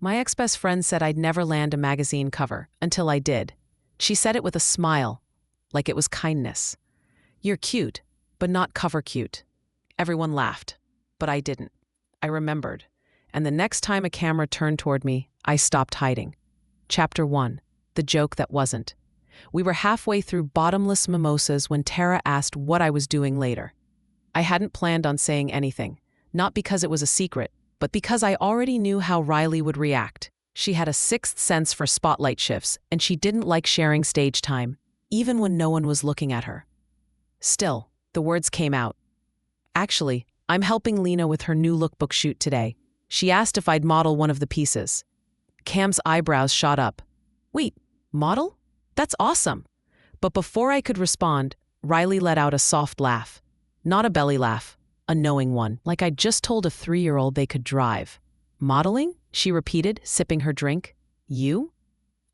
My ex-best friend said I'd never land a magazine cover until I did. She said it with a smile, like it was kindness. You're cute, but not cover cute. Everyone laughed, but I didn't. I remembered. And the next time a camera turned toward me, I stopped hiding. Chapter 1. The Joke That Wasn't. We were halfway through Bottomless Mimosas when Tara asked what I was doing later. I hadn't planned on saying anything, not because it was a secret, but because I already knew how Riley would react. She had a sixth sense for spotlight shifts, and she didn't like sharing stage time, even when no one was looking at her. Still, the words came out. Actually, I'm helping Lena with her new lookbook shoot today. She asked if I'd model one of the pieces. Cam's eyebrows shot up. Wait, model? That's awesome. But before I could respond, Riley let out a soft laugh. Not a belly laugh, a knowing one, like I'd just told a 3-year-old they could drive. Modeling? She repeated, sipping her drink. You?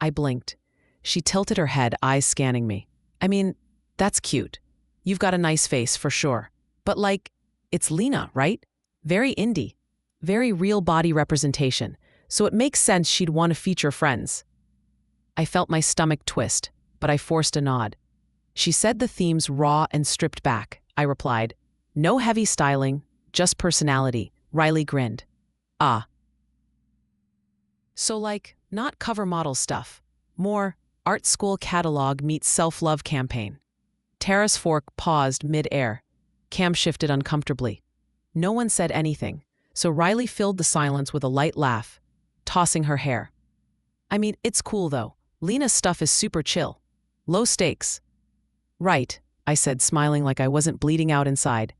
I blinked. She tilted her head, eyes scanning me. I mean, that's cute. You've got a nice face, for sure. But it's Lena, right? Very indie. Very real body representation. So it makes sense she'd want to feature friends. I felt my stomach twist, but I forced a nod. She said the theme's raw and stripped back. I replied, no heavy styling, just personality. Riley grinned. Ah. So not cover model stuff. More art school catalog meets self-love campaign. Tara's fork paused mid-air. Cam shifted uncomfortably. No one said anything, so Riley filled the silence with a light laugh, tossing her hair. I mean, it's cool though. Lena's stuff is super chill. Low stakes. Right, I said, smiling like I wasn't bleeding out inside.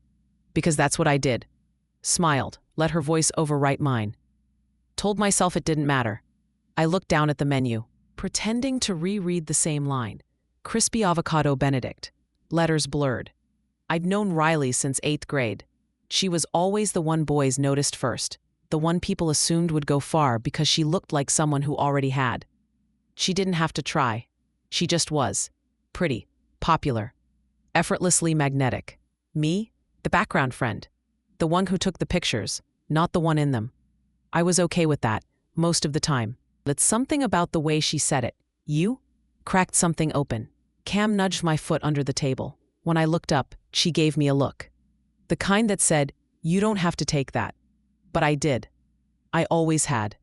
Because that's what I did. Smiled, let her voice overwrite mine. Told myself it didn't matter. I looked down at the menu, pretending to reread the same line. Crispy avocado Benedict. Letters blurred. I'd known Riley since 8th grade. She was always the one boys noticed first, the one people assumed would go far because she looked like someone who already had. She didn't have to try. She just was. Pretty, popular, effortlessly magnetic. Me, the background friend. The one who took the pictures, not the one in them. I was okay with that, most of the time. But something about the way she said it, you, cracked something open. Cam nudged my foot under the table. When I looked up, she gave me a look. The kind that said, you don't have to take that. But I did. I always had.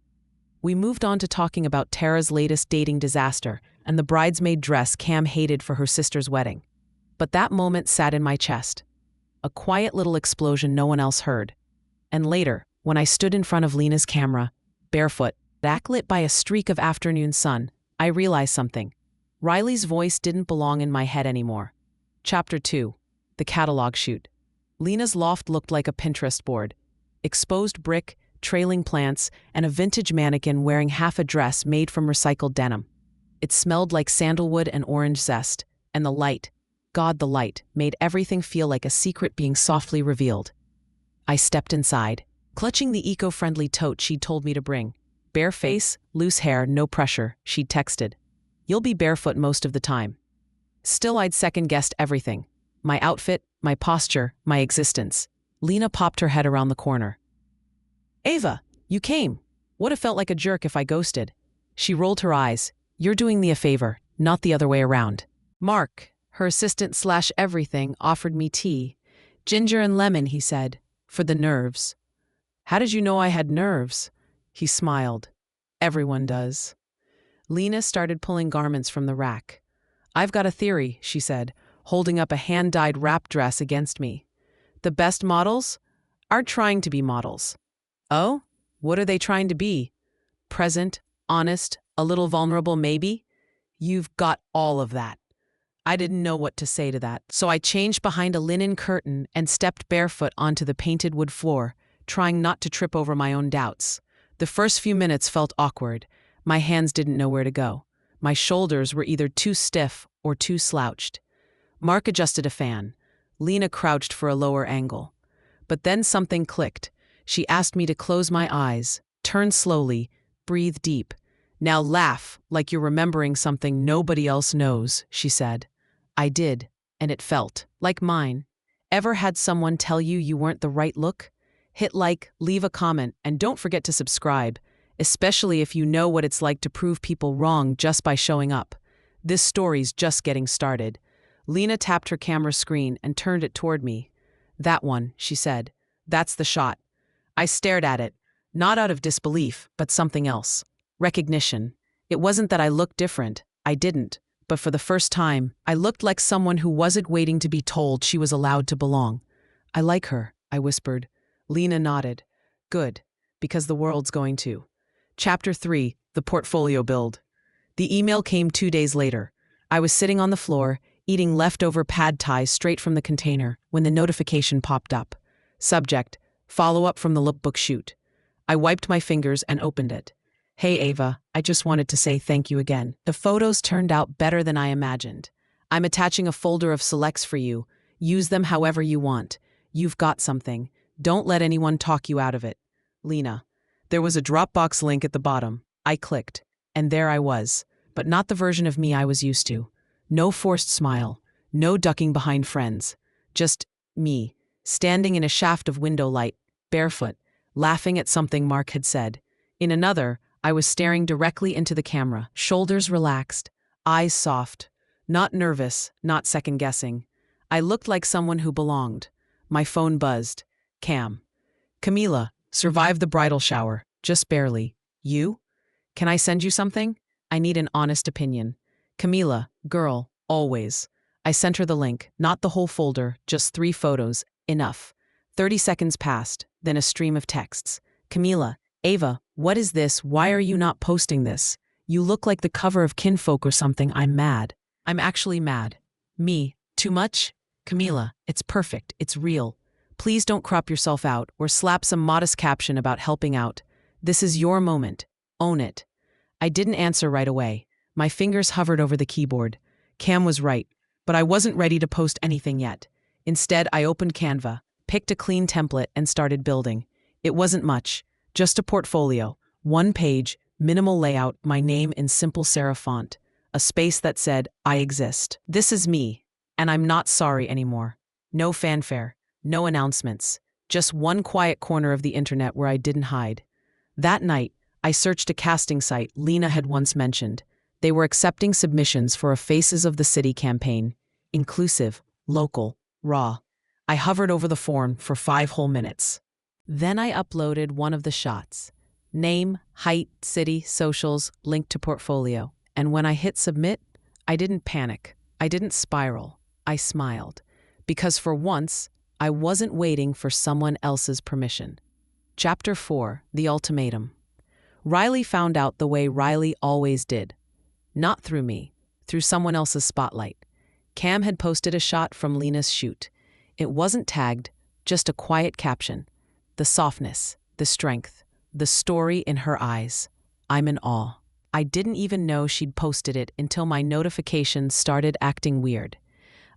We moved on to talking about Tara's latest dating disaster and the bridesmaid dress Cam hated for her sister's wedding. But that moment sat in my chest. A quiet little explosion no one else heard. And later, when I stood in front of Lena's camera, barefoot, backlit by a streak of afternoon sun, I realized something. Riley's voice didn't belong in my head anymore. Chapter 2. The Catalog Shoot. Lena's loft looked like a Pinterest board. Exposed brick, trailing plants, and a vintage mannequin wearing half a dress made from recycled denim. It smelled like sandalwood and orange zest, and the light, God the light, made everything feel like a secret being softly revealed. I stepped inside, clutching the eco-friendly tote she'd told me to bring. Bare face, loose hair, no pressure, she'd texted. You'll be barefoot most of the time. Still, I'd second-guessed everything. My outfit, my posture, my existence. Lena popped her head around the corner. Ava, you came. Would have felt like a jerk if I ghosted. She rolled her eyes. You're doing me a favor, not the other way around. Mark, her assistant/everything, offered me tea. Ginger and lemon, he said, for the nerves. How did you know I had nerves? He smiled. Everyone does. Lena started pulling garments from the rack. I've got a theory, she said, holding up a hand-dyed wrap dress against me. The best models are trying to be models. Oh? What are they trying to be? Present, honest, a little vulnerable maybe? You've got all of that. I didn't know what to say to that, so I changed behind a linen curtain and stepped barefoot onto the painted wood floor, trying not to trip over my own doubts. The first few minutes felt awkward. My hands didn't know where to go. My shoulders were either too stiff or too slouched. Mark adjusted a fan. Lena crouched for a lower angle. But then something clicked. She asked me to close my eyes, turn slowly, breathe deep. Now laugh like you're remembering something nobody else knows, she said. I did, and it felt like mine. Ever had someone tell you you weren't the right look? Hit like, leave a comment, and don't forget to subscribe. especially if you know what it's like to prove people wrong just by showing up. This story's just getting started. Lena tapped her camera screen and turned it toward me. That one, she said. That's the shot. I stared at it, not out of disbelief, but something else. Recognition. It wasn't that I looked different. I didn't. But for the first time, I looked like someone who wasn't waiting to be told she was allowed to belong. I like her, I whispered. Lena nodded. Good, because the world's going to. Chapter 3, The Portfolio Build. The email came 2 days later. I was sitting on the floor, eating leftover pad thai straight from the container, when the notification popped up. Subject, follow-up from the lookbook shoot. I wiped my fingers and opened it. Hey Ava, I just wanted to say thank you again. The photos turned out better than I imagined. I'm attaching a folder of selects for you. Use them however you want. You've got something. Don't let anyone talk you out of it. Lena. There was a Dropbox link at the bottom. I clicked. And there I was. But not the version of me I was used to. No forced smile. No ducking behind friends. Just me, standing in a shaft of window light, barefoot, laughing at something Mark had said. In another, I was staring directly into the camera, shoulders relaxed, eyes soft, not nervous, not second-guessing. I looked like someone who belonged. My phone buzzed. Cam. Camila, survived the bridal shower, just barely. You? Can I send you something? I need an honest opinion. Camila, girl, always. I sent her the link, not the whole folder, just 3 photos, enough. 30 seconds passed, then a stream of texts. Camila, Ava, what is this? Why are you not posting this? You look like the cover of Kinfolk or something. I'm mad. I'm actually mad. Me, too much? Camila, it's perfect. It's real. Please don't crop yourself out or slap some modest caption about helping out. This is your moment. Own it. I didn't answer right away. My fingers hovered over the keyboard. Cam was right, but I wasn't ready to post anything yet. Instead, I opened Canva, picked a clean template, and started building. It wasn't much. Just a portfolio, 1 page, minimal layout, my name in simple serif font, a space that said, I exist. This is me, and I'm not sorry anymore. No fanfare, no announcements, just one quiet corner of the internet where I didn't hide. That night, I searched a casting site Lena had once mentioned. They were accepting submissions for a Faces of the City campaign. Inclusive, local, raw. I hovered over the form for 5 whole minutes. Then I uploaded one of the shots. Name, height, city, socials, link to portfolio. And when I hit submit, I didn't panic. I didn't spiral. I smiled. Because for once, I wasn't waiting for someone else's permission. Chapter 4, The Ultimatum. Riley found out the way Riley always did. Not through me, through someone else's spotlight. Cam had posted a shot from Lena's shoot. It wasn't tagged, just a quiet caption. The softness, the strength, the story in her eyes. I'm in awe. I didn't even know she'd posted it until my notifications started acting weird.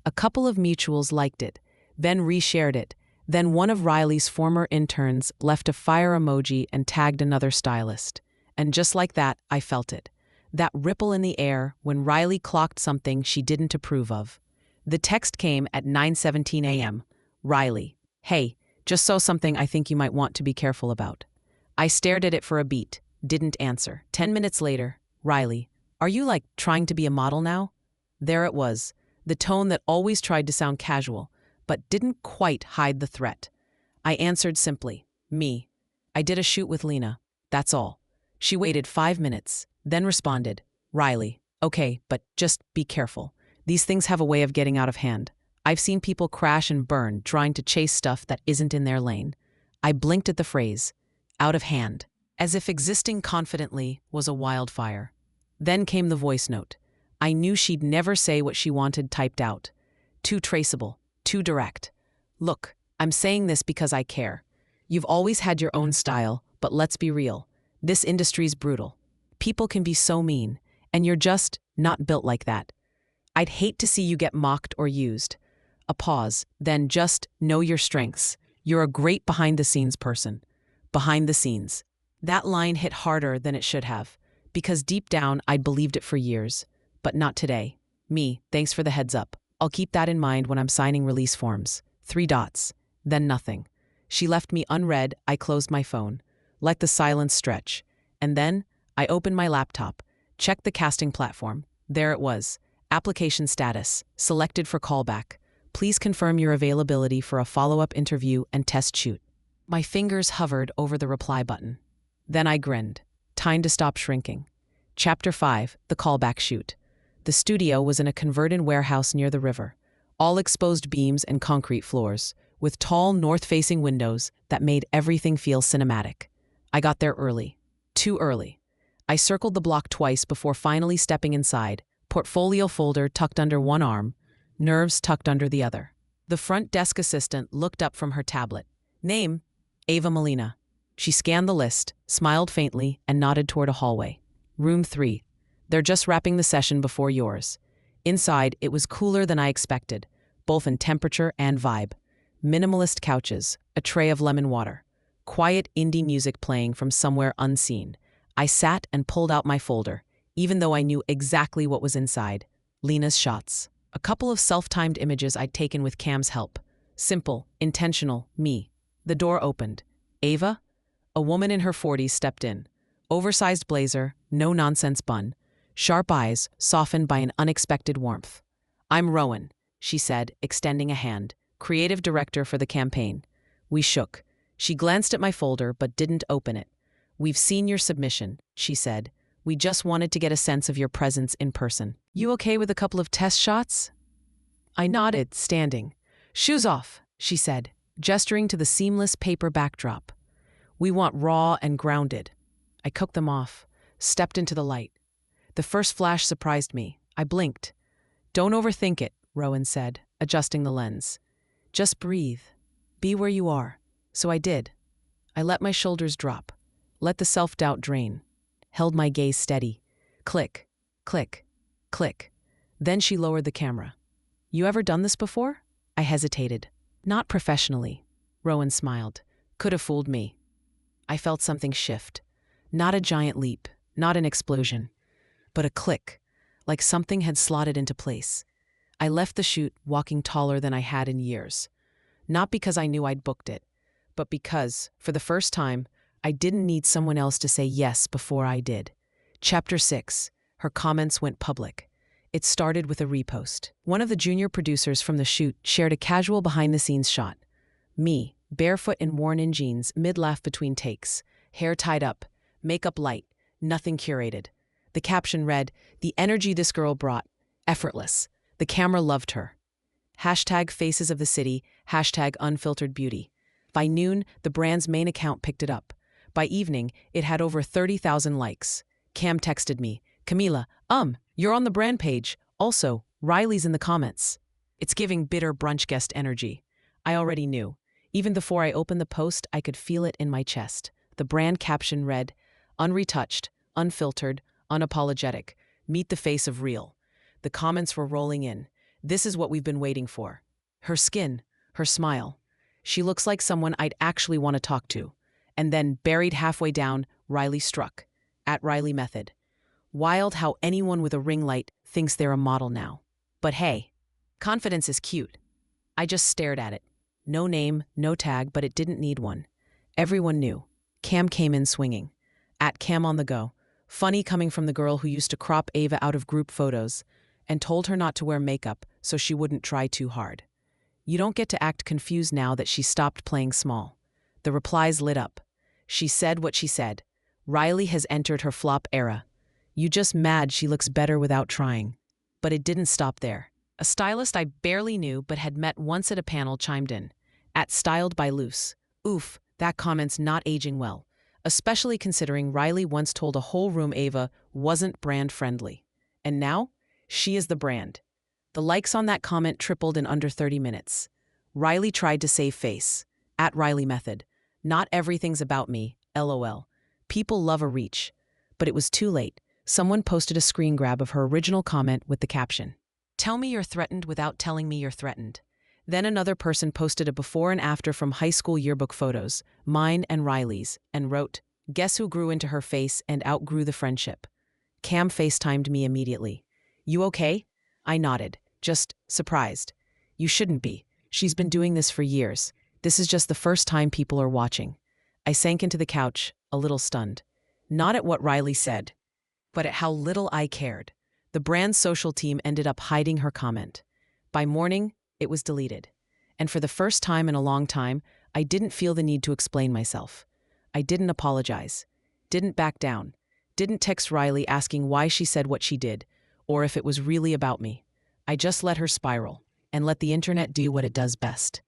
A couple of mutuals liked it, then reshared it. Then one of Riley's former interns left a fire emoji and tagged another stylist. And just like that, I felt it. That ripple in the air when Riley clocked something she didn't approve of. The text came at 9:17 a.m. Riley, hey, just saw something I think you might want to be careful about. I stared at it for a beat, didn't answer. 10 minutes later, Riley, are you like trying to be a model now? There it was, the tone that always tried to sound casual, but didn't quite hide the threat. I answered simply, me. I did a shoot with Lena, that's all. She waited 5 minutes, then responded, Riley, okay, but just be careful. These things have a way of getting out of hand. I've seen people crash and burn trying to chase stuff that isn't in their lane. I blinked at the phrase, out of hand, as if existing confidently was a wildfire. Then came the voice note. I knew she'd never say what she wanted typed out. Too traceable, too direct. Look, I'm saying this because I care. You've always had your own style, but let's be real. This industry's brutal. People can be so mean, and you're just not built like that. I'd hate to see you get mocked or used. A pause, then just know your strengths. You're a great behind-the-scenes person. Behind the scenes. That line hit harder than it should have, because deep down I'd believed it for years. But not today. Me, thanks for the heads up. I'll keep that in mind when I'm signing release forms. 3 dots. Then nothing. She left me unread. I closed my phone. Let the silence stretch. And then I opened my laptop, checked the casting platform. There it was. Application status, selected for callback. Please confirm your availability for a follow-up interview and test shoot. My fingers hovered over the reply button. Then I grinned. Time to stop shrinking. Chapter 5, The Callback Shoot. The studio was in a converted warehouse near the river, all exposed beams and concrete floors, with tall north-facing windows that made everything feel cinematic. I got there early. Too early. I circled the block twice before finally stepping inside, portfolio folder tucked under one arm, nerves tucked under the other. The front desk assistant looked up from her tablet. Name, Ava Molina. She scanned the list, smiled faintly, and nodded toward a hallway. Room 3. They're just wrapping the session before yours. Inside, it was cooler than I expected, both in temperature and vibe. Minimalist couches, a tray of lemon water, quiet indie music playing from somewhere unseen. I sat and pulled out my folder, even though I knew exactly what was inside. Lena's shots. A couple of self-timed images I'd taken with Cam's help. Simple, intentional, me. The door opened. Ava? A woman in her 40s stepped in. Oversized blazer, no-nonsense bun. Sharp eyes, softened by an unexpected warmth. I'm Rowan, she said, extending a hand. Creative director for the campaign. We shook. She glanced at my folder but didn't open it. We've seen your submission, she said. We just wanted to get a sense of your presence in person. You okay with a couple of test shots? I nodded, standing. Shoes off, she said, gesturing to the seamless paper backdrop. We want raw and grounded. I cooked them off, stepped into the light. The first flash surprised me. I blinked. Don't overthink it, Rowan said, adjusting the lens. Just breathe. Be where you are. So I did. I let my shoulders drop, let the self-doubt drain. Held my gaze steady. Click, click, click. Then she lowered the camera. You ever done this before? I hesitated. Not professionally. Rowan smiled. Could have fooled me. I felt something shift. Not a giant leap, not an explosion, but a click, like something had slotted into place. I left the shoot walking taller than I had in years. Not because I knew I'd booked it, but because, for the first time, I didn't need someone else to say yes before I did. Chapter 6. Her comments went public. It started with a repost. One of the junior producers from the shoot shared a casual behind-the-scenes shot. Me, barefoot and worn-in jeans, mid-laugh between takes, hair tied up, makeup light, nothing curated. The caption read, "The energy this girl brought. Effortless. The camera loved her. Hashtag faces of the city, hashtag unfiltered beauty." By noon, the brand's main account picked it up. By evening, it had over 30,000 likes. Cam texted me, Camila, you're on the brand page. Also, Riley's in the comments. It's giving bitter brunch guest energy. I already knew. Even before I opened the post, I could feel it in my chest. The brand caption read, unretouched, unfiltered, unapologetic. Meet the face of real. The comments were rolling in. This is what we've been waiting for. Her skin, her smile. She looks like someone I'd actually want to talk to. And then, buried halfway down, Riley struck. At Riley Method. Wild how anyone with a ring light thinks they're a model now. But hey, confidence is cute. I just stared at it. No name, no tag, but it didn't need one. Everyone knew. Cam came in swinging. At Cam on the go. Funny coming from the girl who used to crop Ava out of group photos and told her not to wear makeup so she wouldn't try too hard. You don't get to act confused now that she stopped playing small. The replies lit up. She said what she said. Riley has entered her flop era. You just mad she looks better without trying. But it didn't stop there. A stylist I barely knew but had met once at a panel chimed in. At Styled by Luce. Oof, that comment's not aging well. Especially considering Riley once told a whole room Ava wasn't brand friendly. And now, she is the brand. The likes on that comment tripled in under 30 minutes. Riley tried to save face. At Riley Method. Not everything's about me, LOL. People love a reach. But it was too late. Someone posted a screen grab of her original comment with the caption, "Tell me you're threatened without telling me you're threatened." Then another person posted a before and after from high school yearbook photos, mine and Riley's, and wrote, "Guess who grew into her face and outgrew the friendship?" Cam FaceTimed me immediately. "You okay?" I nodded, just surprised. "You shouldn't be. She's been doing this for years. This is just the first time people are watching." I sank into the couch, a little stunned. Not at what Riley said, but at how little I cared. The brand's social team ended up hiding her comment. By morning, it was deleted. And for the first time in a long time, I didn't feel the need to explain myself. I didn't apologize, didn't back down, didn't text Riley asking why she said what she did, or if it was really about me. I just let her spiral and let the internet do what it does best.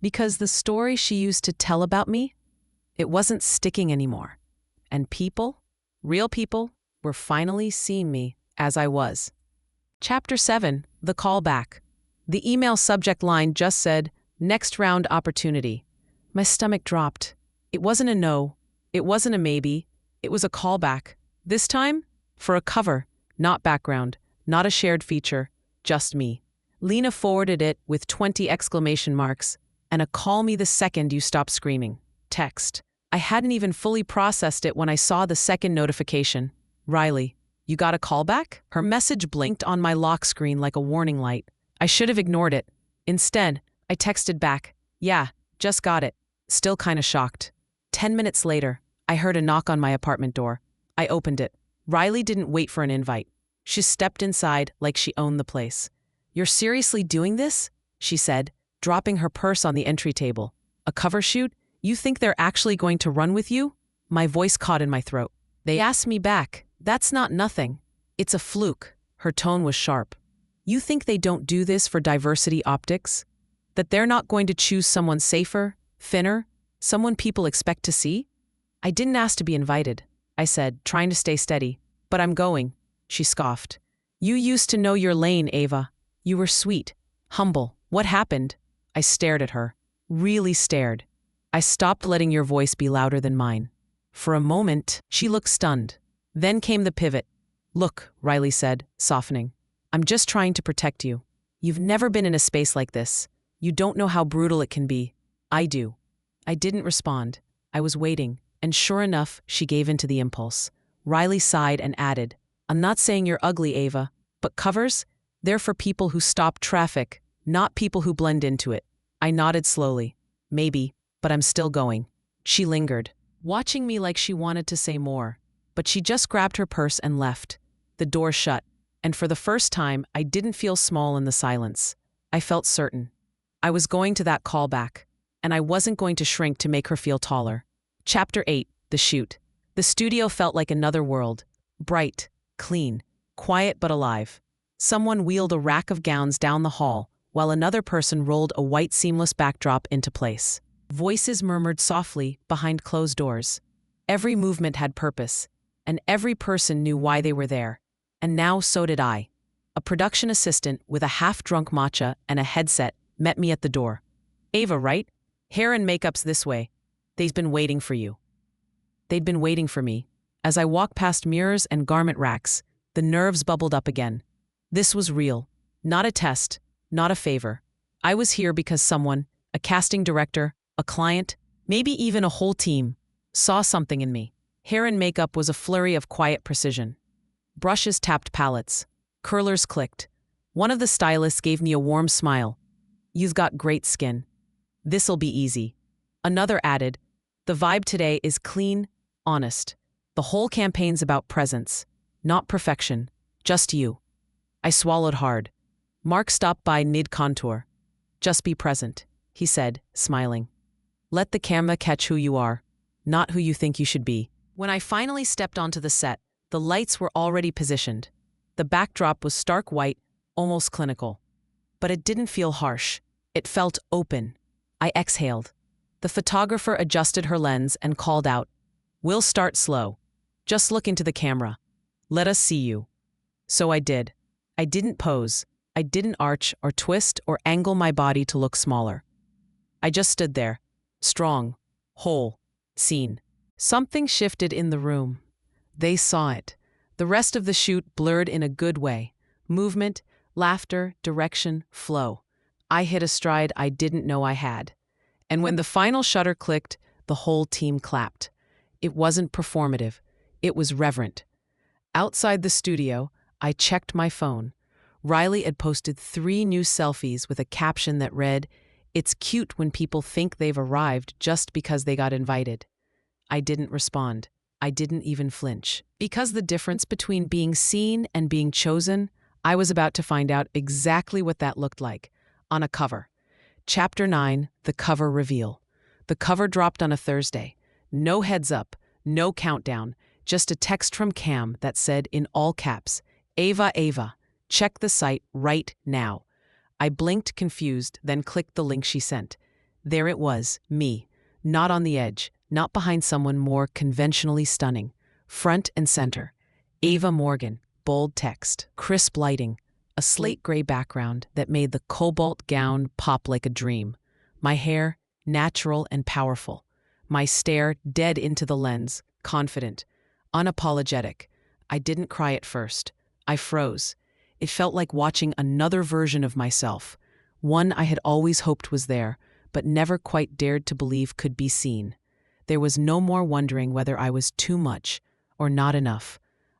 Because the story she used to tell about me, it wasn't sticking anymore. And people, real people, were finally seeing me as I was. Chapter 7, The Callback. The email subject line just said, "Next round opportunity." My stomach dropped. It wasn't a no. It wasn't a maybe. It was a callback. This time, for a cover, not background, not a shared feature, just me. Lena forwarded it with 20 exclamation marks and a "call me the second you stop screaming" text. I hadn't even fully processed it when I saw the second notification. "Riley, you got a callback?" Her message blinked on my lock screen like a warning light. I should have ignored it. Instead, I texted back, "Yeah, just got it." Still kinda shocked. 10 minutes later, I heard a knock on my apartment door. I opened it. Riley didn't wait for an invite. She stepped inside like she owned the place. "You're seriously doing this?" she said, dropping her purse on the entry table. "A cover shoot? You think they're actually going to run with you?" My voice caught in my throat. They asked me back. "That's not nothing. It's a fluke." Her tone was sharp. "You think they don't do this for diversity optics? That they're not going to choose someone safer, thinner, someone people expect to see?" "I didn't ask to be invited," I said, trying to stay steady. "But I'm going," she scoffed. "You used to know your lane, Ava. You were sweet, humble. What happened?" I stared at her. Really stared. "I stopped letting your voice be louder than mine." For a moment, she looked stunned. Then came the pivot. "Look," Riley said, softening. "I'm just trying to protect you. You've never been in a space like this. You don't know how brutal it can be. I do." I didn't respond. I was waiting, and sure enough, she gave in to the impulse. Riley sighed and added, "I'm not saying you're ugly, Ava, but covers? They're for people who stop traffic, not people who blend into it." I nodded slowly. "Maybe, but I'm still going." She lingered, watching me like she wanted to say more, but she just grabbed her purse and left. The door shut, and for the first time, I didn't feel small in the silence. I felt certain. I was going to that callback, and I wasn't going to shrink to make her feel taller. Chapter 8, The Shoot. The studio felt like another world. Bright, clean, quiet but alive. Someone wheeled a rack of gowns down the hall, while another person rolled a white seamless backdrop into place. Voices murmured softly behind closed doors. Every movement had purpose, and every person knew why they were there. And now so did I. A production assistant with a half-drunk matcha and a headset met me at the door. "Ava, right? Hair and makeup's this way. They've been waiting for you." They'd been waiting for me. As I walked past mirrors and garment racks, the nerves bubbled up again. This was real. Not a test, not a favor. I was here because someone, a casting director, a client, maybe even a whole team, saw something in me. Hair and makeup was a flurry of quiet precision. Brushes tapped palettes. Curlers clicked. One of the stylists gave me a warm smile. "You've got great skin. This'll be easy." Another added, "The vibe today is clean, honest. The whole campaign's about presence, not perfection, just you." I swallowed hard. Mark stopped by mid-contour. "Just be present," he said, smiling. "Let the camera catch who you are, not who you think you should be." When I finally stepped onto the set, the lights were already positioned. The backdrop was stark white, almost clinical. But it didn't feel harsh. It felt open. I exhaled. The photographer adjusted her lens and called out, "We'll start slow. Just look into the camera. Let us see you." So I did. I didn't pose. I didn't arch or twist or angle my body to look smaller. I just stood there, strong, whole, seen. Something shifted in the room. They saw it. The rest of the shoot blurred in a good way. Movement, laughter, direction, flow. I hit a stride I didn't know I had. And when the final shutter clicked, the whole team clapped. It wasn't performative. It was reverent. Outside the studio, I checked my phone. Riley had posted 3 new selfies with a caption that read, "It's cute when people think they've arrived just because they got invited." I didn't respond. I didn't even flinch. Because the difference between being seen and being chosen, I was about to find out exactly what that looked like on a cover. Chapter 9, The Cover Reveal. The cover dropped on a Thursday. No heads up, no countdown, just a text from Cam that said in all caps, Ava, check the site right now. I blinked confused, then clicked the link she sent. There it was, me, not on the edge, not behind someone more conventionally stunning. Front and center. Ava Morgan, bold text, crisp lighting, a slate gray background that made the cobalt gown pop like a dream. My hair, natural and powerful. My stare dead into the lens, confident, unapologetic. I didn't cry at first. I froze. It felt like watching another version of myself, one I had always hoped was there, but never quite dared to believe could be seen. There was no more wondering whether I was too much or not enough.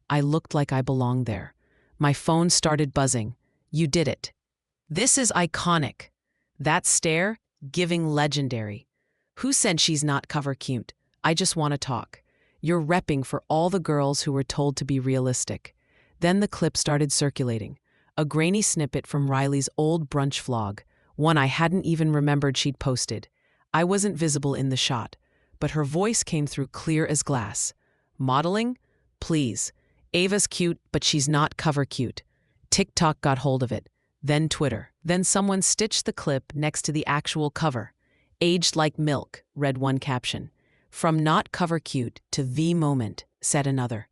I looked like I belonged there. My phone started buzzing. You did it. This is iconic. That stare, giving legendary. Who said she's not cover cute? I just want to talk. You're repping for all the girls who were told to be realistic. Then the clip started circulating. A grainy snippet from Riley's old brunch vlog, one I hadn't even remembered she'd posted. I wasn't visible in the shot, but her voice came through clear as glass. Modeling? Please. Ava's cute, but she's not cover cute. TikTok got hold of it. Then Twitter. Then someone stitched the clip next to the actual cover. Aged like milk, read one caption. From not cover cute to the moment, said another.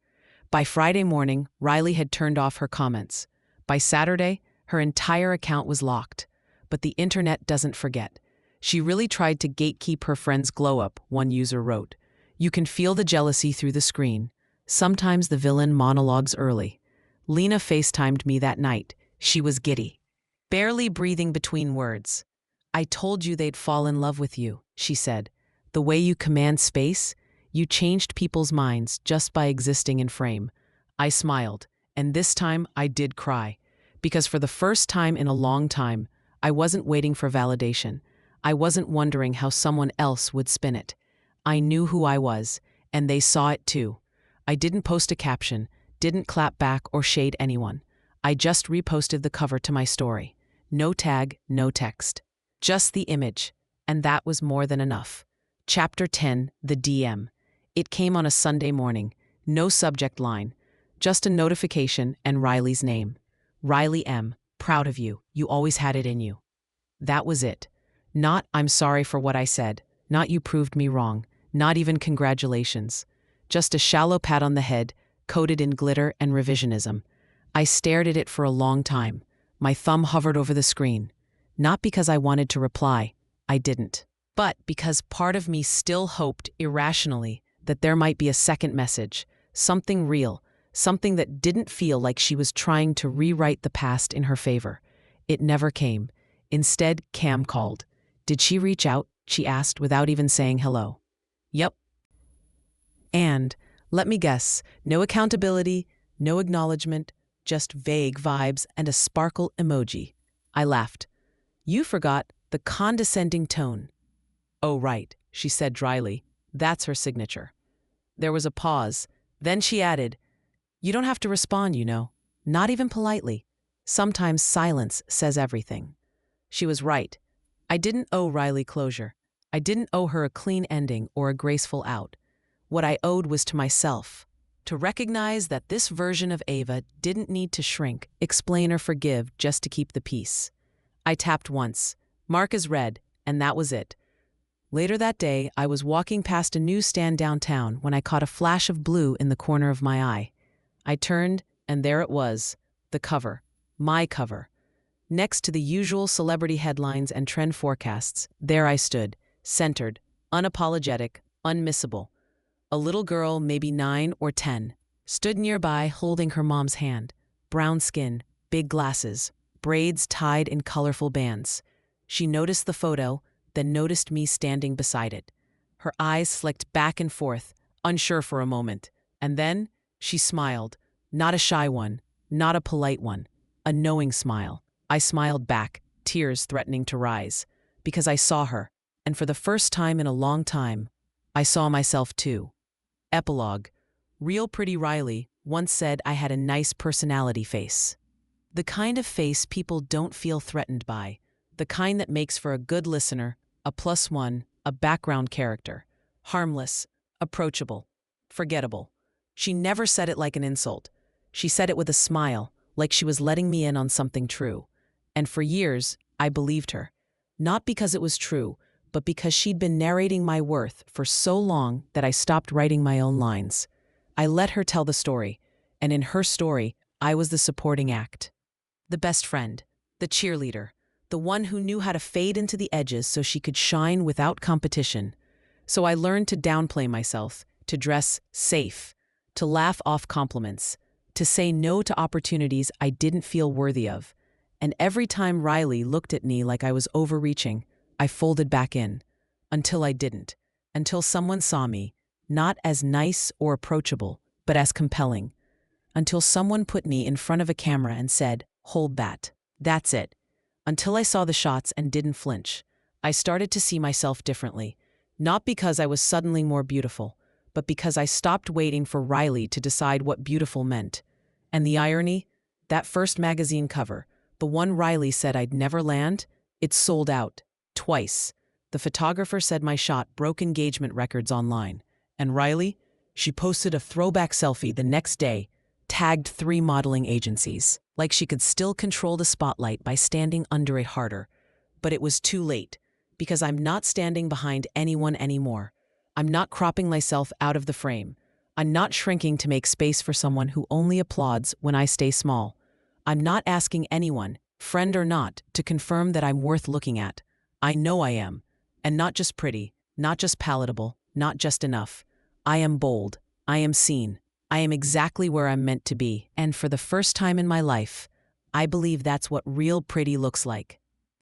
By Friday morning, Riley had turned off her comments. By Saturday, her entire account was locked. But the internet doesn't forget. She really tried to gatekeep her friend's glow-up, one user wrote. You can feel the jealousy through the screen. Sometimes the villain monologues early. Lena FaceTimed me that night. She was giddy, barely breathing between words. I told you they'd fall in love with you, she said. The way you command space, you changed people's minds just by existing in frame. I smiled, and this time I did cry. Because for the first time in a long time, I wasn't waiting for validation. I wasn't wondering how someone else would spin it. I knew who I was, and they saw it too. I didn't post a caption, didn't clap back or shade anyone. I just reposted the cover to my story. No tag, no text. Just the image, and that was more than enough. Chapter 10, The DM. It came on a Sunday morning. No subject line. Just a notification and Riley's name. Riley M., proud of you. You always had it in you. That was it. Not, I'm sorry for what I said. Not, you proved me wrong. Not even congratulations. Just a shallow pat on the head, coated in glitter and revisionism. I stared at it for a long time. My thumb hovered over the screen. Not because I wanted to reply. I didn't. But because part of me still hoped, irrationally, that there might be a second message. Something real. Something that didn't feel like she was trying to rewrite the past in her favor. It never came. Instead, Cam called. Did she reach out? She asked without even saying hello. Yep. And, let me guess, no accountability, no acknowledgement, just vague vibes and a sparkle emoji. I laughed. You forgot the condescending tone. Oh, right, she said dryly. That's her signature. There was a pause. Then she added, You don't have to respond, you know. Not even politely. Sometimes silence says everything. She was right. I didn't owe Riley closure. I didn't owe her a clean ending or a graceful out. What I owed was to myself. To recognize that this version of Ava didn't need to shrink, explain or forgive just to keep the peace. I tapped once. Mark as read, and that was it. Later that day, I was walking past a newsstand downtown when I caught a flash of blue in the corner of my eye. I turned, and there it was, the cover, my cover. Next to the usual celebrity headlines and trend forecasts, there I stood, centered, unapologetic, unmissable. A little girl, maybe 9 or 10, stood nearby holding her mom's hand. Brown skin, big glasses, braids tied in colorful bands. She noticed the photo, then noticed me standing beside it. Her eyes flicked back and forth, unsure for a moment. And then she smiled, not a shy one, not a polite one, a knowing smile. I smiled back, tears threatening to rise, because I saw her, and for the first time in a long time, I saw myself too. Epilogue. Real Pretty Riley once said I had a nice personality face. The kind of face people don't feel threatened by. The kind that makes for a good listener, a +1, a background character. Harmless, approachable, forgettable. She never said it like an insult. She said it with a smile, like she was letting me in on something true. And for years, I believed her. Not because it was true, but because she'd been narrating my worth for so long that I stopped writing my own lines. I let her tell the story, and in her story, I was the supporting act. The best friend, the cheerleader, the one who knew how to fade into the edges so she could shine without competition. So I learned to downplay myself, to dress safe, to laugh off compliments, to say no to opportunities I didn't feel worthy of. And every time Riley looked at me like I was overreaching, I folded back in. Until I didn't. Until someone saw me, not as nice or approachable, but as compelling. Until someone put me in front of a camera and said, "Hold that." That's it. Until I saw the shots and didn't flinch, I started to see myself differently. Not because I was suddenly more beautiful, but because I stopped waiting for Riley to decide what beautiful meant. And the irony? That first magazine cover, the one Riley said I'd never land, it sold out. Twice. The photographer said my shot broke engagement records online. And Riley? She posted a throwback selfie the next day, tagged 3 modeling agencies, like she could still control the spotlight by standing under it harder. But it was too late, because I'm not standing behind anyone anymore. I'm not cropping myself out of the frame. I'm not shrinking to make space for someone who only applauds when I stay small. I'm not asking anyone, friend or not, to confirm that I'm worth looking at. I know I am. And not just pretty, not just palatable, not just enough. I am bold. I am seen. I am exactly where I'm meant to be. And for the first time in my life, I believe that's what real pretty looks like.